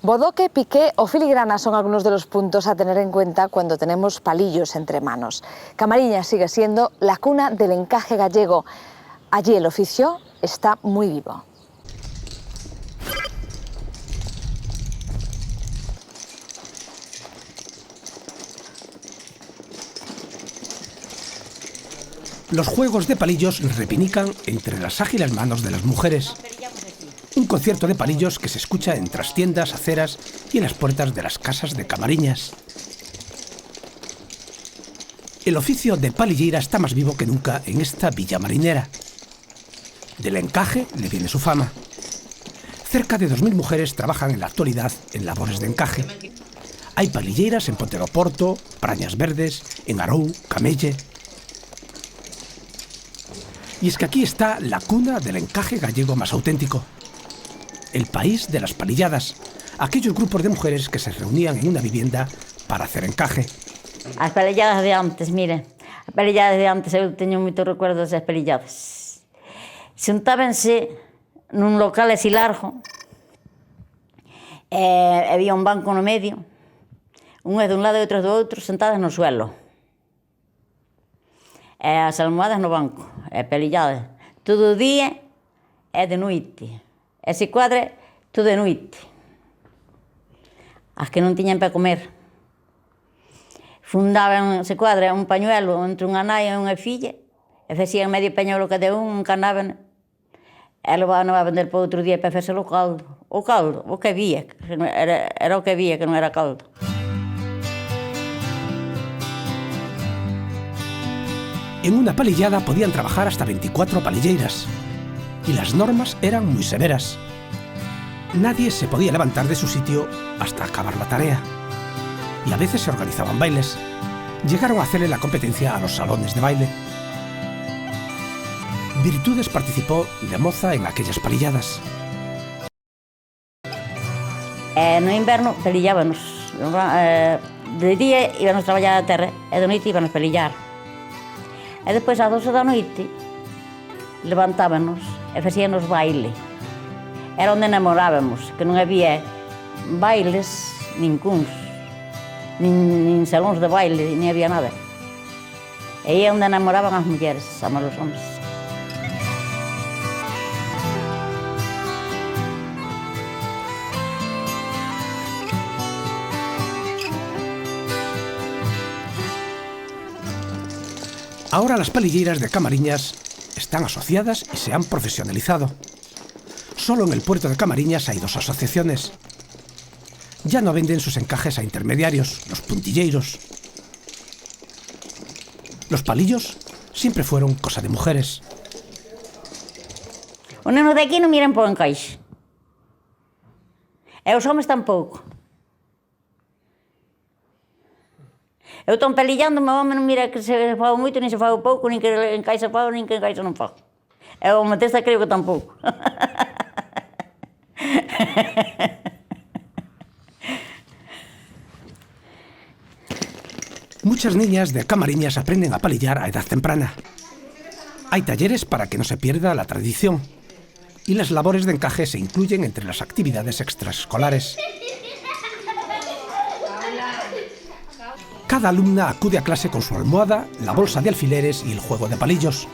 Bodoque, piqué o filigrana son algunos de los puntos a tener en cuenta cuando tenemos palillos entre manos. Camariñas sigue siendo la cuna del encaje gallego. Allí el oficio está muy vivo. Los juegos de palillos repinican entre las ágiles manos de las mujeres. Un concierto de palillos que se escucha en trastiendas, aceras y en las puertas de las casas de Camariñas. El oficio de palilleira está más vivo que nunca en esta villa marinera. Del encaje le viene su fama. Cerca de 2000 mujeres trabajan en la actualidad en labores de encaje. Hay palilleiras en Ponte do Porto, Prañas Verdes, en Arou, Camelle. Y es que aquí está la cuna del encaje gallego más auténtico. El país de las palilladas, aquellos grupos de mujeres que se reunían en una vivienda para hacer encaje. As palilladas de antes, mire, as palilladas de antes, eu teño moitos recuerdos das palilladas. Xuntábanse nun local así largo, había un banco no medio, unha dun lado e outras do outro, sentadas no suelo. As almohadas no banco, palilladas, todo o día e de noite. Ese cuadre, todo de noite. As que non tiñan para comer. Fundaban ese cuadre un pañuelo entre unha nai e unha filla, e facían medio pañuelo cada un, encanaban, e levaban a vender para outro día para facer o caldo. O caldo, o que había, era o que había, que non era caldo. En una palillada podían trabajar hasta 24 palilleiras. Y las normas eran muy severas. Nadie se podía levantar de su sitio hasta acabar la tarea. Y a veces se organizaban bailes. Llegaron a hacerle la competencia a los salones de baile. Virtudes participó de moza en aquellas palilladas. No inverno palillábamos. De día íbamos a traballar a terra e de noite íbamos a palillar. E despois, ás 12 da noite, levantábanos e facíanos baile. Era onde namorábamos, que non había bailes nincuns, nin salóns de baile, nin había nada. E aí é onde namoraban as mulleres, ama os homens. Ahora las palilleras de Camariñas están asociadas y se han profesionalizado. Solo en el puerto de Camariñas hay 2 asociaciones. Ya no venden sus encajes a intermediarios, los puntilleiros. Los palillos siempre fueron cosa de mujeres. Os nenos de aquí non miran para o encaixe. E os homens tampouco. Eu estou palillando, o meu home non mira que se fago moito, nin se fago pouco, nin que encaixa fago, nin que encaixa non fago. E o matesta creo que tampouco. Muchas niñas de Camariñas aprenden a palillar a edad temprana. Hay talleres para que no se pierda la tradición. Y las labores de encaje se incluyen entre las actividades extraescolares. Cada alumna acude a clase con su almohada, la bolsa de alfileres y el juego de palillos.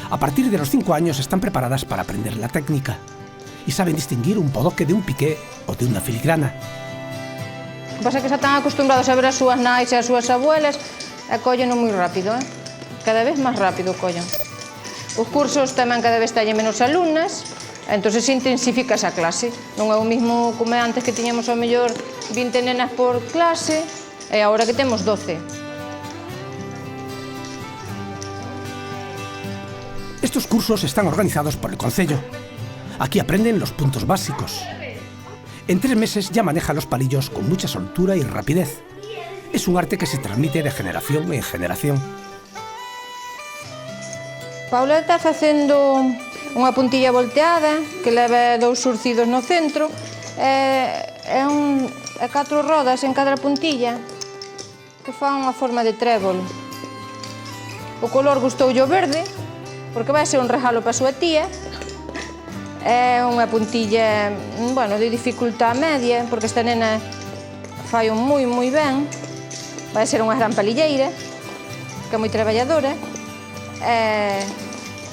A partir de los 5 años están preparadas para aprender la técnica y saben distinguir un bodoque de un piqué o de una filigrana. O que pasa é que xa están acostumbrados a ver as súas nais e as súas abuelas e colleno moi rápido, cada vez máis rápido collen. Os cursos tamén cada vez teñen menos alumnas, entón se intensifica esa clase. Non é o mismo como antes que tiñamos ao mellor 20 nenas por clase, e agora que temos 12. Estos cursos están organizados por el concello. Aquí aprenden los puntos básicos. En 3 meses ya maneja los palillos con mucha soltura y rapidez. Es un arte que se transmite de generación en generación. Paula está facendo unha puntilla volteada que leva 2 surcidos no centro e 4 rodas en cada puntilla que fan unha forma de trébol. O color gustoulle o verde, porque vai ser un regalo para a súa tía, É unha puntilla, bueno, de dificultad media, porque esta nena fai moi ben. Vai ser unha gran palilleira, que é moi traballadora.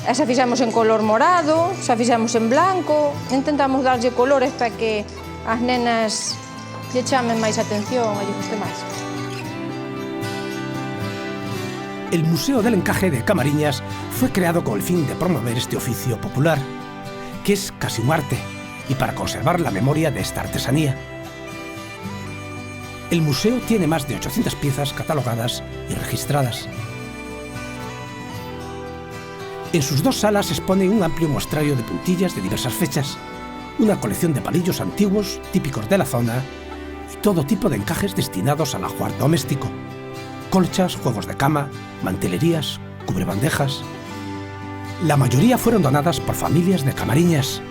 Esa fixemos en color morado, esa fixemos en blanco. Intentamos darlle colores para que as nenas lle chamen máis atención e lle guste máis. El Museo del Encaje de Camariñas fue creado con el fin de promover este oficio popular, que es casi un arte, y para conservar la memoria de esta artesanía. El museo tiene más de 800 piezas catalogadas y registradas. En sus dos salas se expone un amplio muestrario de puntillas de diversas fechas, una colección de palillos antiguos típicos de la zona y todo tipo de encajes destinados al ajuar doméstico: colchas, juegos de cama, mantelerías, cubrebandejas. La mayoría fueron donadas por familias de Camariñas.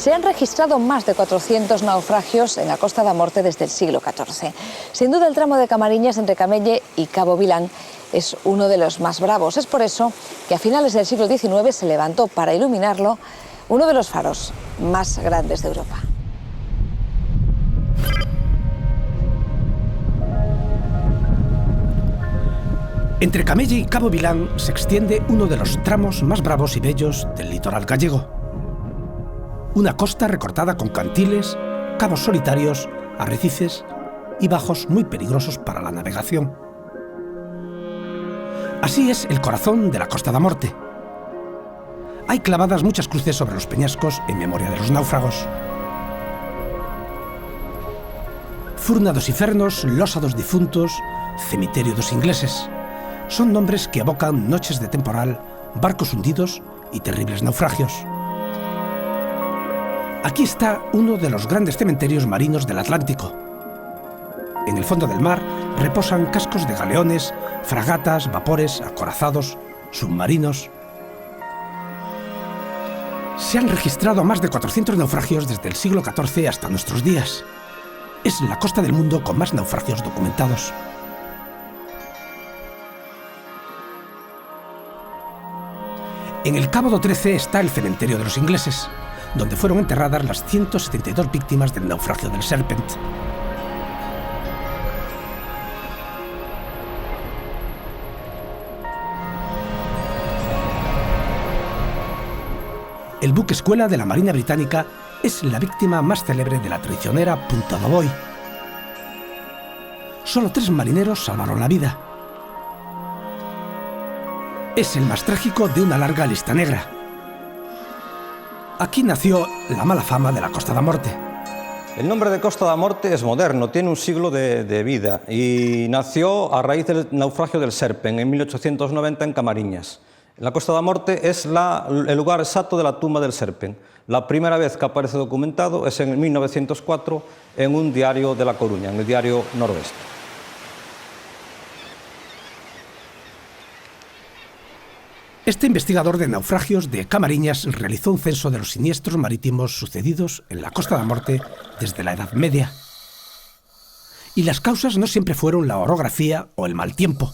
Se han registrado más de 400 naufragios en la Costa da Morte desde el siglo XIV. Sin duda el tramo de Camariñas entre Camelle y Cabo Vilán es uno de los más bravos. Es por eso que a finales del siglo XIX se levantó para iluminarlo uno de los faros más grandes de Europa. Entre Camelle y Cabo Vilán se extiende uno de los tramos más bravos y bellos del litoral gallego. Una costa recortada con cantiles, cabos solitarios, arrecifes y bajos muy peligrosos para la navegación. Así es el corazón de la Costa da Morte. Hay clavadas muchas cruces sobre los peñascos en memoria de los náufragos. Furna dos Infernos, Losa dos Difuntos, Cemiterio dos Ingleses. Son nombres que evocan noches de temporal, barcos hundidos y terribles naufragios. Aquí está uno de los grandes cementerios marinos del Atlántico. En el fondo del mar reposan cascos de galeones, fragatas, vapores, acorazados, submarinos. Se han registrado más de 400 naufragios desde el siglo XIV hasta nuestros días. Es la costa del mundo con más naufragios documentados. En el Cabo do 13 está el cementerio de los ingleses, donde fueron enterradas las 172 víctimas del naufragio del Serpent. El buque escuela de la Marina Británica es la víctima más célebre de la traicionera Punta do Boi. Solo 3 marineros salvaron la vida. Es el más trágico de una larga lista negra. Aquí nació la mala fama de la Costa da Morte. El nombre de Costa da Morte es moderno, tiene un siglo de vida y nació a raíz del naufragio del Serpent en 1890 en Camariñas. La Costa da Morte es el lugar exacto de la tumba del Serpent. La primera vez que aparece documentado es en 1904 en un diario de La Coruña, en el diario Noroeste. Este investigador de naufragios de Camariñas realizó un censo de los siniestros marítimos sucedidos en la Costa da Morte desde la Edad Media. Y las causas no siempre fueron la orografía o el mal tiempo.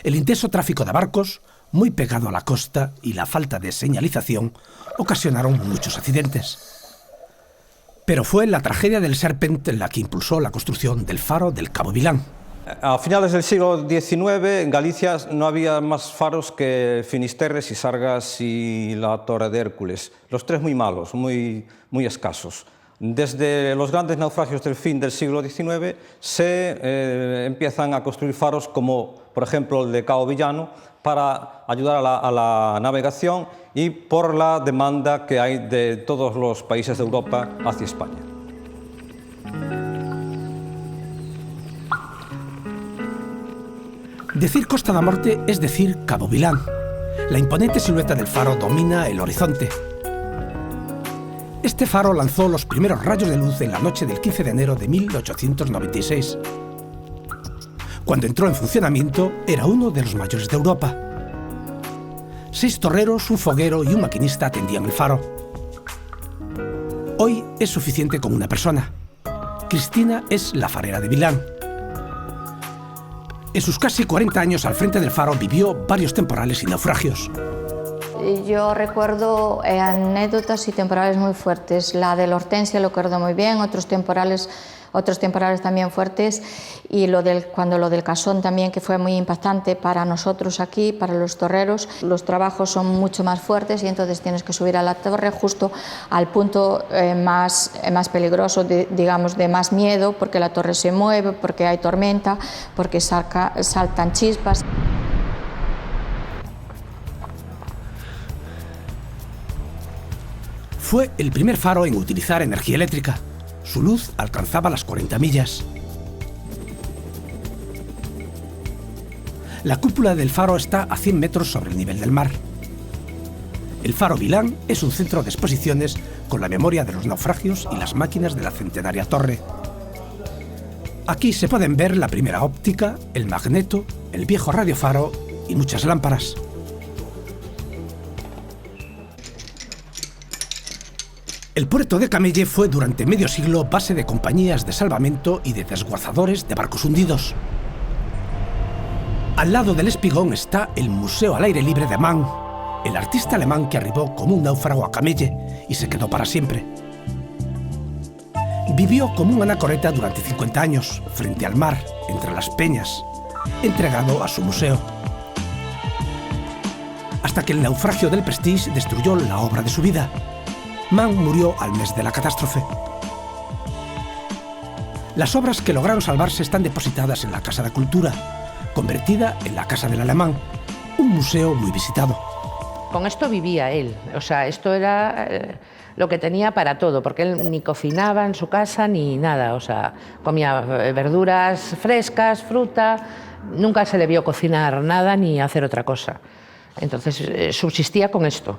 El intenso tráfico de barcos, muy pegado a la costa, y la falta de señalización ocasionaron muchos accidentes. Pero fue la tragedia del Serpent la que impulsó la construcción del faro del Cabo Vilán. A finales del siglo XIX en Galicia no había más faros que Finisterres y Sargas y la Torre de Hércules, los 3 muy malos, muy escasos. Desde los grandes naufragios del fin del siglo XIX se empiezan a construir faros como, por ejemplo, el de Cabo Villano, para ayudar a la navegación y por la demanda que hay de todos los países de Europa hacia España. Decir Costa da Morte es decir Cabo Vilán. La imponente silueta del faro domina el horizonte. Este faro lanzó los primeros rayos de luz en la noche del 15 de enero de 1896. Cuando entró en funcionamiento, era uno de los mayores de Europa. 6 torreros, un foguero y un maquinista atendían el faro. Hoy es suficiente con una persona. Cristina es la farera de Vilán. En sus casi 40 años al frente del faro vivió varios temporales y naufragios. Yo recuerdo anécdotas y temporales muy fuertes. La del Hortensia lo recuerdo muy bien, otros temporales también fuertes, y cuando lo del Casón también, que fue muy impactante para nosotros aquí, para los torreros. Los trabajos son mucho más fuertes y entonces tienes que subir a la torre justo al punto más peligroso, digamos, de más miedo, porque la torre se mueve, porque hay tormenta, porque saltan chispas. Fue el primer faro en utilizar energía eléctrica. Su luz alcanzaba las 40 millas. La cúpula del faro está a 100 metros sobre el nivel del mar. El faro Vilán es un centro de exposiciones con la memoria de los naufragios y las máquinas de la centenaria torre. Aquí se pueden ver la primera óptica, el magneto, el viejo radiofaro y muchas lámparas. El puerto de Camelle fue durante medio siglo base de compañías de salvamento y de desguazadores de barcos hundidos. Al lado del espigón está el Museo al Aire Libre de Mann, el artista alemán que arribó como un náufrago a Camelle y se quedó para siempre. Vivió como un anacoreta durante 50 años, frente al mar, entre las peñas, entregado a su museo. Hasta que el naufragio del Prestige destruyó la obra de su vida. Mann murió al mes de la catástrofe. Las obras que lograron salvarse están depositadas en la Casa de Cultura, convertida en la Casa del Alemán, un museo muy visitado. Con esto vivía él, o sea, esto era lo que tenía para todo, porque él ni cocinaba en su casa ni nada, o sea, comía verduras frescas, fruta, nunca se le vio cocinar nada ni hacer otra cosa. Entonces subsistía con esto.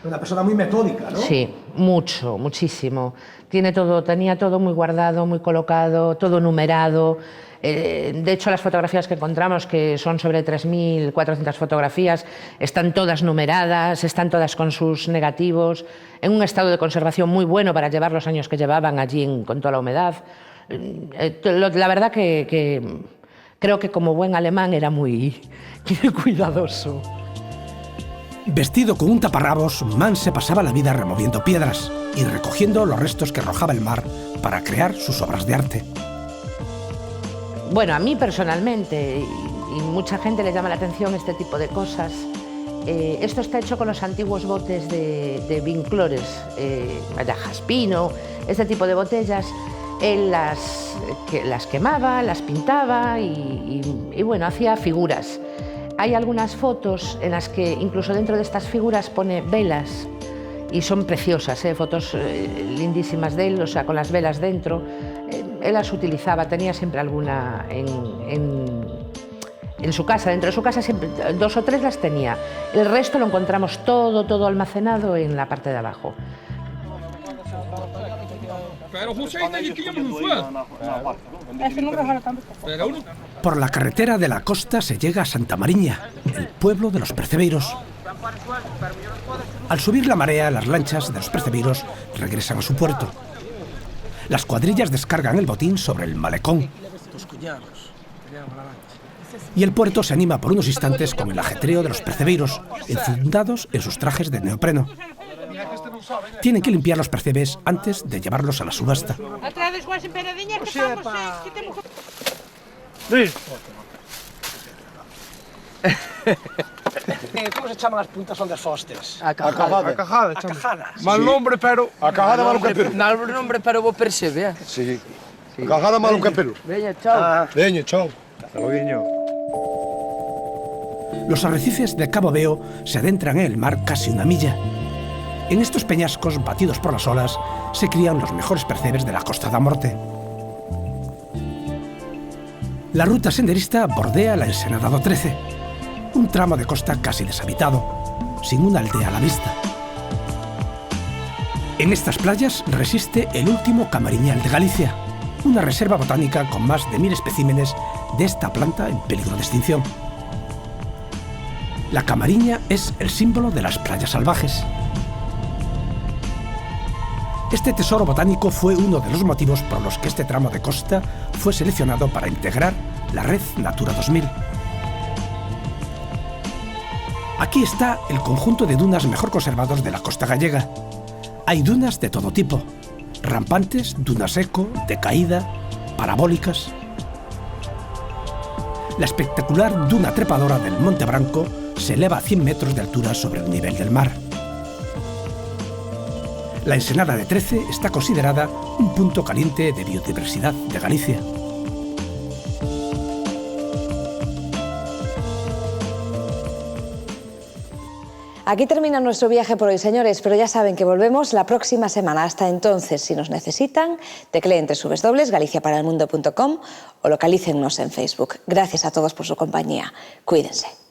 Una persona muy metódica, ¿no? Sí, muchísimo. Tenía todo muy guardado, muy colocado, todo numerado. De hecho, las fotografías que encontramos, que son sobre 3.400 fotografías, están todas numeradas, están todas con sus negativos, en un estado de conservación muy bueno para llevar los años que llevaban allí con toda la humedad. La verdad que creo que como buen alemán era muy cuidadoso. Vestido con un taparrabos, Mann se pasaba la vida removiendo piedras y recogiendo los restos que arrojaba el mar para crear sus obras de arte. Bueno, a mí personalmente, y mucha gente le llama la atención este tipo de cosas, esto está hecho con los antiguos botes de vinclores, de jaspino, este tipo de botellas. Él las quemaba, las pintaba y bueno, hacía figuras. Hay algunas fotos en las que incluso dentro de estas figuras pone velas y son preciosas, fotos lindísimas de él, o sea, con las velas dentro. Él las utilizaba, tenía siempre alguna en su casa, dentro de su casa siempre 2 o 3 las tenía. El resto lo encontramos todo almacenado en la parte de abajo. Por la carretera de la costa se llega a Santa Mariña, el pueblo de los percebeiros. Al subir la marea, las lanchas de los percebeiros regresan a su puerto. Las cuadrillas descargan el botín sobre el malecón. Y el puerto se anima por unos instantes con el ajetreo de los percebeiros, enfundados en sus trajes de neopreno. Tienen que limpiar los percebes antes de llevarlos a la subasta. Como se chaman as puntas onde fostes? Acajada. Acajadas. Mal nombre, pero... Acajada malo que pelo. Mal nombre, pero vos percebe, Sí. Acajada malo que pelo. Veña, chao. Veña, chao. Hasta luego. Los arrecifes de Cabo Veo se adentran en el mar casi una milla. En estos peñascos, batidos por las olas, se crían los mejores percebes de la Costa da Morte. La ruta senderista bordea la Ensenada do 13, un tramo de costa casi deshabitado, sin una aldea a la vista. En estas playas resiste el último camariñal de Galicia, una reserva botánica con más de 1000 especímenes de esta planta en peligro de extinción. La camariña es el símbolo de las playas salvajes. Este tesoro botánico fue uno de los motivos por los que este tramo de costa fue seleccionado para integrar la red Natura 2000. Aquí está el conjunto de dunas mejor conservados de la costa gallega. Hay dunas de todo tipo: rampantes, dunas eco, de caída, parabólicas. La espectacular duna trepadora del Monte Branco se eleva a 100 metros de altura sobre el nivel del mar. La Ensenada de 13 está considerada un punto caliente de biodiversidad de Galicia. Aquí termina nuestro viaje por hoy, señores, pero ya saben que volvemos la próxima semana. Hasta entonces, si nos necesitan, tecleen www.galiciaparaelmundo.com o localícennos en Facebook. Gracias a todos por su compañía. Cuídense.